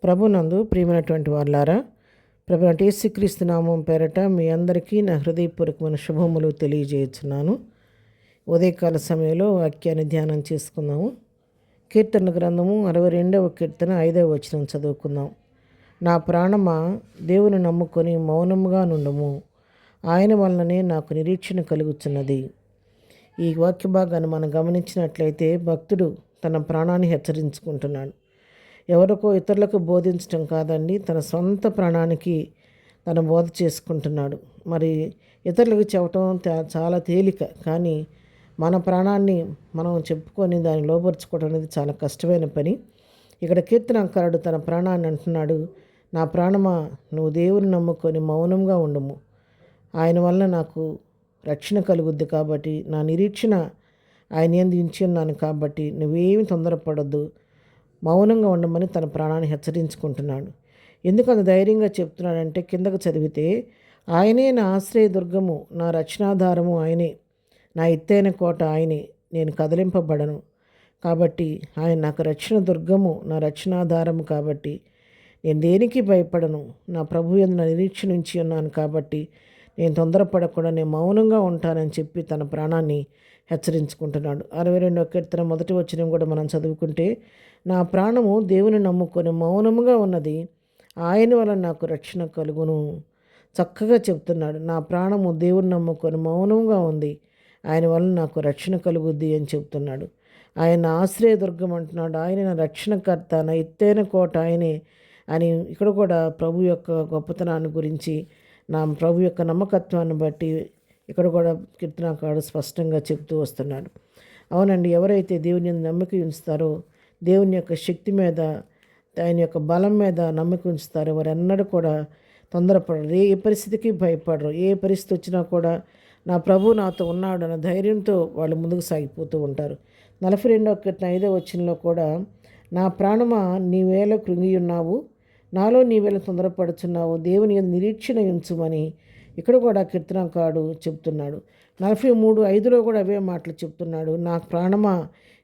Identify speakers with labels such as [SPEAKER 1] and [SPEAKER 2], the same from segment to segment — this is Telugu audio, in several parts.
[SPEAKER 1] ప్రభునందు ప్రియమైనటువంటి వారులారా, ప్రభు యేసుక్రీస్తు నామం పేరట మీ అందరికీ నా హృదయపూర్వకమైన శుభములు తెలియజేస్తున్నాను. ఉదయకాల సమయంలో వాక్యాన్ని ధ్యానం చేసుకుందాము. కీర్తన గ్రంథము 62వ కీర్తన 5వ వచనం చదువుకుందాం. నా ప్రాణమా దేవుని నమ్ముకొని మౌనముగా నుండుము, ఆయన వలననే నాకు నిరీక్షణ కలుగుతున్నది. ఈ వాక్య భాగాన్ని మనం గమనించినట్లయితే భక్తుడు తన ప్రాణాన్ని హెచ్చరించుకుంటున్నాడు. ఎవరికో ఇతరులకు బోధించడం కాదండి, తన సొంత ప్రాణానికి తన బోధ చేసుకుంటున్నాడు. మరి ఇతరులకు చెప్పటం చాలా తేలిక, కానీ మన ప్రాణాన్ని మనం చెప్పుకొని దాన్ని లోపరుచుకోవడం అనేది చాలా కష్టమైన పని. ఇక్కడ కీర్తనకారుడు తన ప్రాణాన్ని అంటున్నాడు, నా ప్రాణమా నువ్వు దేవుని నమ్ముకొని మౌనంగా ఉండము, ఆయన వల్ల నాకు రక్షణ కలుగుద్ది, కాబట్టి నా నిరీక్షణ ఆయన యందు ఉంచి ఉన్నాను, కాబట్టి నువ్వేమి తొందరపడొద్దు, మౌనంగా ఉండమని తన ప్రాణాన్ని హెచ్చరించుకుంటున్నాడు. ఎందుకు అంత ధైర్యంగా చెప్తున్నాడంటే కిందకు చదివితే, ఆయనే నా ఆశ్రయదుర్గము, నా రక్షణాధారము ఆయనే, నా ఎత్తైన కోట ఆయనే, నేను కదిలింపబడను. కాబట్టి ఆయన నాకు రక్షణ దుర్గము, నా రక్షణాధారము, కాబట్టి నేను దేనికి భయపడను. నా ప్రభు యందు నా నిరీక్షణ ఉంచి ఉన్నాను, కాబట్టి నేను తొందరపడకుండా నేను మౌనంగా ఉంటానని చెప్పి తన ప్రాణాన్ని హెచ్చరించుకుంటున్నాడు. 62వ కీర్తన 1వ వచనం కూడా మనం చదువుకుంటే, నా ప్రాణము దేవుని నమ్ముకొని మౌనముగా ఉన్నది, ఆయన వలన నాకు రక్షణ కలుగును. చక్కగా చెప్తున్నాడు, నా ప్రాణము దేవుని నమ్ముకొని మౌనంగా ఉంది, ఆయన వలన నాకు రక్షణ కలుగుద్ది అని చెప్తున్నాడు. ఆయన ఆశ్రయదుర్గం అంటున్నాడు, ఆయన నా రక్షణకర్త, నా ఎత్తైన కోట ఆయనే అని ఇక్కడ కూడా ప్రభు యొక్క గొప్పతనాన్ని గురించి, నా ప్రభు యొక్క నమ్మకత్వాన్ని బట్టి ఇక్కడ కూడా కీర్తనకారుడు స్పష్టంగా చెప్తూ వస్తున్నాడు. అవునండి, ఎవరైతే దేవుని నమ్మిక ఉంచుతారో, దేవుని యొక్క శక్తి మీద, ఆయన యొక్క బలం మీద నమ్మిక ఉంచుతారో, వారు ఎన్నడూ కూడా తొందరపడరు, ఏ పరిస్థితికి భయపడరు. ఏ పరిస్థితి వచ్చినా కూడా నా ప్రభు నాతో ఉన్నాడు అన్న ధైర్యంతో వాళ్ళు ముందుకు సాగిపోతూ ఉంటారు. 42వ కీర్తన 5వ వచనంలో కూడా, నా ప్రాణమా నీవేళ కృంగి ఉన్నావు, నాలో నీవేళ తొందరపడుచున్నావు, దేవుని నిరీక్షణ ఉంచుమని ఇక్కడ కూడా కీర్తనకారుడు చెప్తున్నాడు. 43:5లో కూడా అవే మాటలు చెప్తున్నాడు. నా ప్రాణమా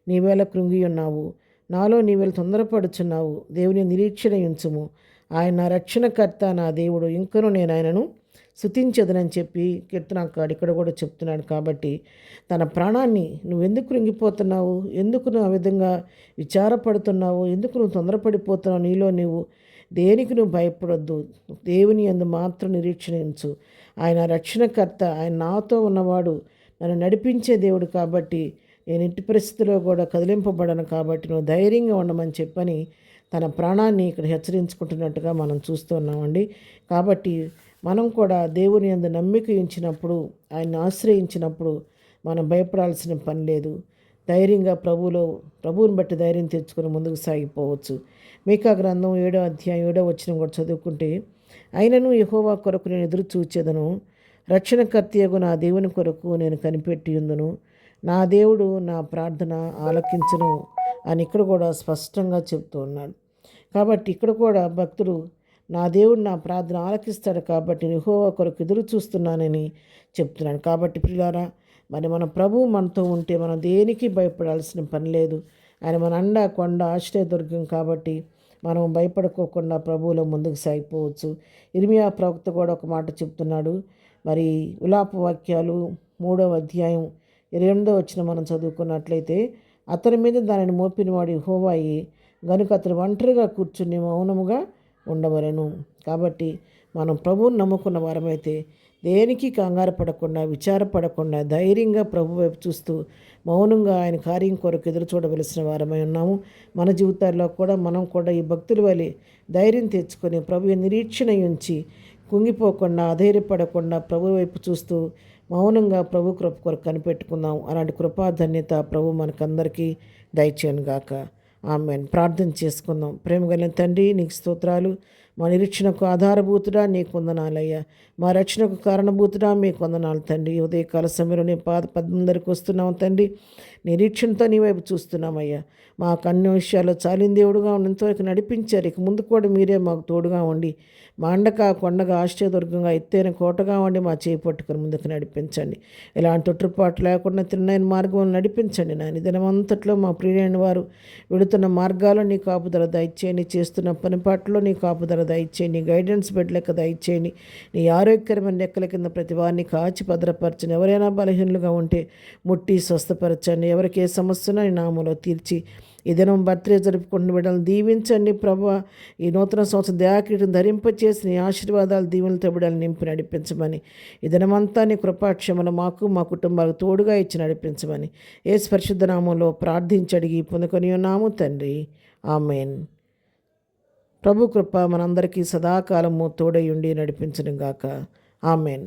[SPEAKER 1] నీవేళ కృంగి ఉన్నావు, నాలో నీవేళ తొందరపడుచున్నావు, దేవుని నిరీక్షణ ఉంచుము, ఆయన రక్షణకర్త నా దేవుడు, ఇంకను నేను ఆయనను స్తుతించదనని చెప్పి కీర్తనకారుడు ఇక్కడ కూడా చెప్తున్నాడు. కాబట్టి తన ప్రాణాన్ని నువ్వెందుకు కృంగిపోతున్నావు, ఎందుకు నువ్వు ఆ విధంగా విచారపడుతున్నావు, ఎందుకు నువ్వు తొందరపడిపోతున్నావు, నీలో నీవు దేనికి నువ్వు భయపడొద్దు, దేవుని యందు మాత్రం నిరీక్షణ ఉంచు, ఆయన రక్షణకర్త, ఆయన నాతో ఉన్నవాడు, నన్ను నడిపించే దేవుడు, కాబట్టి నేను ఇంటి పరిస్థితిలో కూడా కదిలింపబడను, కాబట్టి నువ్వు ధైర్యంగా ఉండమని చెప్పని తన ప్రాణాన్ని ఇక్కడ హెచ్చరించుకుంటున్నట్టుగా మనం చూస్తున్నామండి. కాబట్టి మనం కూడా దేవుని యందు నమ్మిక ఉంచినప్పుడు, ఆయన్ని ఆశ్రయించినప్పుడు మనం భయపడాల్సిన పని లేదు. ధైర్యంగా ప్రభువుని బట్టి ధైర్యం తెచ్చుకొని ముందుకు సాగిపోవచ్చు. మీకా గ్రంథం 7వ అధ్యాయం 7వ వచనం కూడా చదువుకుంటే, అయినను యెహోవా కొరకు నేను ఎదురు చూచెదను, రక్షణకర్తయగు నా దేవుని కొరకు నేను కనిపెట్టి ఉందును, నా దేవుడు నా ప్రార్థన ఆలకించును అని ఇక్కడ కూడా స్పష్టంగా చెప్తూ ఉన్నాడు. కాబట్టి ఇక్కడ కూడా భక్తుడు నా దేవుడు నా ప్రార్థన ఆలకిస్తాడు, కాబట్టి యెహోవా కొరకు ఎదురు చూస్తున్నానని చెప్తున్నాడు. కాబట్టి ప్రియులారా, మరి మన ప్రభువు మనతో ఉంటే మనం దేనికి భయపడాల్సిన పని లేదు. ఆయన మన అండ కొండ ఆశ్రయదుర్గం, కాబట్టి మనం భయపడుకోకుండా ప్రభువులో ముందుకు సాగిపోవచ్చు. ఇర్మియా ప్రవక్త కూడా ఒక మాట చెప్తున్నాడు. మరి విలాప వాక్యాలు 3వ అధ్యాయం 28వ వచనం మనం చదువుకున్నట్లయితే, అతని మీద దానిని మోపినవాడు యెహోవాయే గనుక అతను ఒంటరిగా కూర్చుని మౌనముగా ఉండవలెను. కాబట్టి మనం ప్రభువుని నమ్ముకున్న వారమైతే దేనికి కంగారు పడకుండా, విచారపడకుండా, ధైర్యంగా ప్రభు వైపు చూస్తూ మౌనంగా ఆయన కార్యం కొరకు ఎదురు చూడవలసిన వారమై ఉన్నాము. మన జీవితాల్లో కూడా మనం కూడా ఈ భక్తుల వలె ధైర్యం తెచ్చుకొని ప్రభు నిరీక్షణ ఉంచి కుంగిపోకుండా, అధైర్యపడకుండా ప్రభు వైపు చూస్తూ మౌనంగా ప్రభు కృప కొరకు కనిపెట్టుకుందాం. అలాంటి కృపాధన్యత ప్రభు మనకందరికీ దయచేయను గాక. ఆమేన్. ప్రార్థన చేసుకుందాం. ప్రేమగల తండ్రి, నీకు స్తోత్రాలు. మా నిరీక్షణకు ఆధారభూతుడా నీకు వందనాలయ్యా, మా రక్షణకు కారణభూతుడా మీకు వందనాలు తండ్రి. ఉదయకాల సమయంలో నీ పద్మందరికి వస్తున్నాం తండ్రి. నిరీక్షణతో నీ వైపు చూస్తున్నామయ్యా. మాకు అన్ని విషయాల్లో చాలిన దేవుడుగా ఉండి ఇంతవరకు నడిపించారు. ఇక ముందు కూడా మీరే మాకు తోడుగా ఉండి మా అండగా కొండగా ఆశ్చర్యదుర్గంగా ఎత్తైన కోటగా ఉండి మా చేయి పట్టుకుని ముందుకు నడిపించండి. ఇలాంటి తొట్టుపాటు లేకుండా తిన్నైన మార్గంలో నడిపించండి. నాయన దినమంతట్లో మా ప్రియులైన వారు వెళుతున్న మార్గాల్లో నీ కాపుదల దయచేయండి. చేస్తున్న పనిపాట్లో నీ కాపుదల దయచేయండి. గైడెన్స్ బిడ్డలకు దయచేయండి. నీ ఆరోగ్యకరమైన లెక్కల కింద ప్రతి వారిని కాచి భద్రపరచండి. ఎవరైనా బలహీనులుగా ఉంటే ముట్టి స్వస్థపరచండి. ఎవరికి ఏ సమస్యనో నీ నామములో తీర్చి ఈ దినం బర్త్డే జరుపుకుంటున్న బిడ్డలను దీవించండి ప్రభువా. ఈ నూతన సంవత్సరం దయాకీటం ధరింపచేసి నీ ఆశీర్వాదాలు దీవులతో బిడ్డలు నింపి నడిపించమని, ఈ దినమంతా నీ కృపాక్షమను మాకు మా కుటుంబాలకు తోడుగా ఇచ్చి నడిపించమని యేసు పరిశుద్ధ నామంలో ప్రార్థించి అడిగి పొందుకొని ఉన్నాము తండ్రి. ఆమెన్. ప్రభు కృప మనందరికీ సదాకాలము తోడై ఉండి నడిపించును గాక. ఆమెన్.